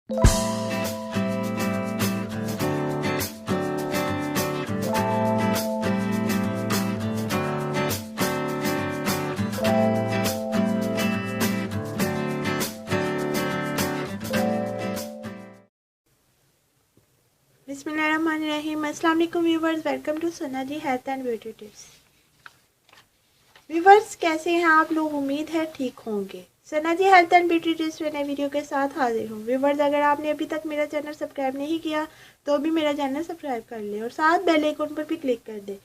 बिस्मिल्लाहिर्रहमानिर्रहीम। अस्सलाम वालेकुम viewers, welcome to Sana ji health and beauty tips. Viewers, कैसे हैं आप लोग? उम्मीद है ठीक होंगे। Sana ji health and beauty tips में नए वीडियो के साथ हाजिर हूँ। व्यूवर्स, अगर आपने अभी तक मेरा चैनल सब्सक्राइब नहीं किया तो भी मेरा चैनल सब्सक्राइब कर ले और साथ बेल आइकन पर भी क्लिक कर दे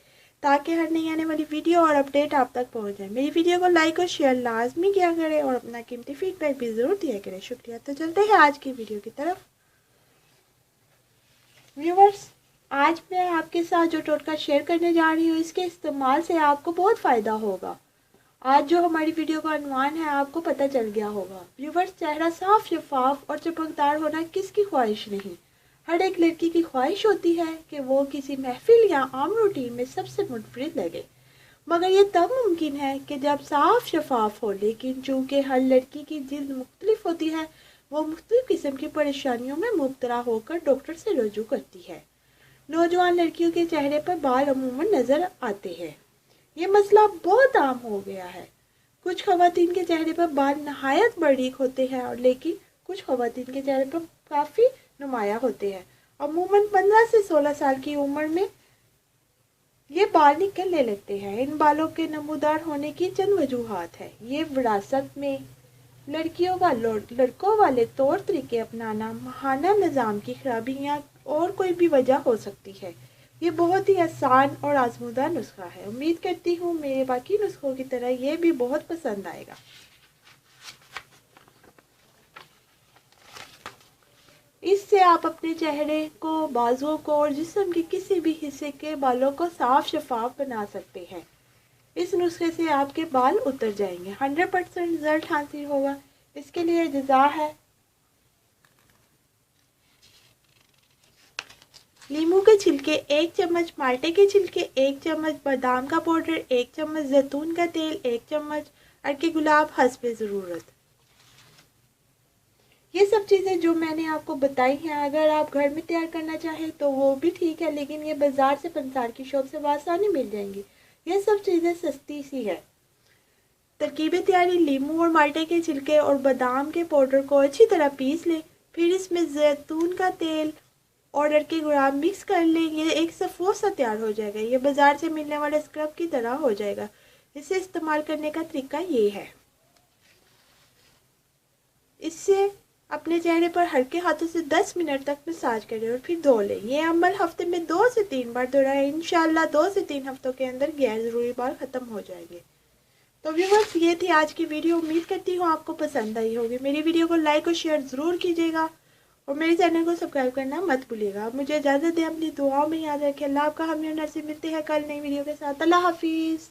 ताकि हर नई आने वाली वीडियो और अपडेट आप तक पहुँच जाए। मेरी वीडियो को लाइक और शेयर लाजमी किया करें और अपना कीमती फीडबैक भी ज़रूर दिया करें। शुक्रिया। तो चलते हैं आज की वीडियो की तरफ। व्यूवर्स, आज मैं आपके साथ जो टोटका शेयर करने जा रही हूँ, इसके इस्तेमाल से आपको बहुत फ़ायदा होगा। आज जो हमारी वीडियो का अनुमान है आपको पता चल गया होगा। व्यूवर्स, चेहरा साफ, शफाफ और चमकदार होना किसकी ख्वाहिश नहीं। हर एक लड़की की ख्वाहिश होती है कि वो किसी महफिल या आम रूटीन में सबसे मुनफरिद लगे, मगर ये तब मुमकिन है कि जब साफ शफाफ हो। लेकिन चूँकि हर लड़की की जिल्द मुख्तलिफ होती है, वो मुख्तलिफ किस्म की परेशानियों में मुब्तला होकर डॉक्टर से रुजू करती है। नौजवान लड़कियों के चेहरे पर बाल अमूमन नजर आते हैं। ये मसला बहुत आम हो गया है। कुछ खवातीन के चेहरे पर बाल नहायत बारीक होते हैं और लेकिन कुछ खवातीन के चेहरे पर काफ़ी नुमाया होते हैं। अमूमन 15 से 16 साल की उम्र में ये बाल निकलने लगते हैं। इन बालों के नमूदार होने की चंद वजूहात है। ये विरासत में लड़कियों का लड़कों वाले तौर तरीके अपनाना, माहाना निज़ाम की खराबी या और कोई भी वजह हो सकती है। ये बहुत ही आसान और आजमूदा नुस्खा है। उम्मीद करती हूँ मेरे बाकी नुस्खों की तरह ये भी बहुत पसंद आएगा। इससे आप अपने चेहरे को, बाजुओं को और जिस्म के किसी भी हिस्से के बालों को साफ शफाफ बना सकते हैं। इस नुस्खे से आपके बाल उतर जाएंगे। 100% रिजल्ट हासिल होगा। इसके लिए अज्जा है: नींबू के छिलके 1 चम्मच, माल्टे के छिलके 1 चम्मच, बादाम का पाउडर 1 चम्मच, जैतून का तेल 1 चम्मच, अरके गुलाब हस्बे ज़रूरत। ये सब चीज़ें जो मैंने आपको बताई हैं, अगर आप घर में तैयार करना चाहें तो वो भी ठीक है, लेकिन ये बाजार से, पंसार की शॉप से आसानी मिल जाएंगी। ये सब चीज़ें सस्ती सी है। तरकीबें तैयारी: नींबू और माल्टे के छिलके और बादाम के पाउडर को अच्छी तरह पीस लें। फिर इसमें जैतून का तेल और अरके गुलाब मिक्स कर लें। ये एक सफ़ों सा तैयार हो जाएगा। ये बाजार से मिलने वाले स्क्रब की तरह हो जाएगा। इसे इस्तेमाल करने का तरीका ये है: इससे अपने चेहरे पर हल्के हाथों से 10 मिनट तक मसाज करें और फिर धो लें। ये अमल हफ्ते में 2 से 3 बार दोहराएं। इंशाल्लाह 2 से 3 हफ्तों के अंदर गैर ज़रूरी बाल ख़त्म हो जाएंगे। तो व्यूअर्स, ये थी आज की वीडियो। उम्मीद करती हूँ आपको पसंद आई होगी। मेरी वीडियो को लाइक और शेयर ज़रूर कीजिएगा और मेरे चैनल को सब्सक्राइब करना मत भूलिएगा। आप मुझे इजाज़त दें, अपनी दुआओं में याद रखें। अल्लाह आपका हामी और नसीब। मिलते हैं कल नई वीडियो के साथ। अल्लाह हाफिज़।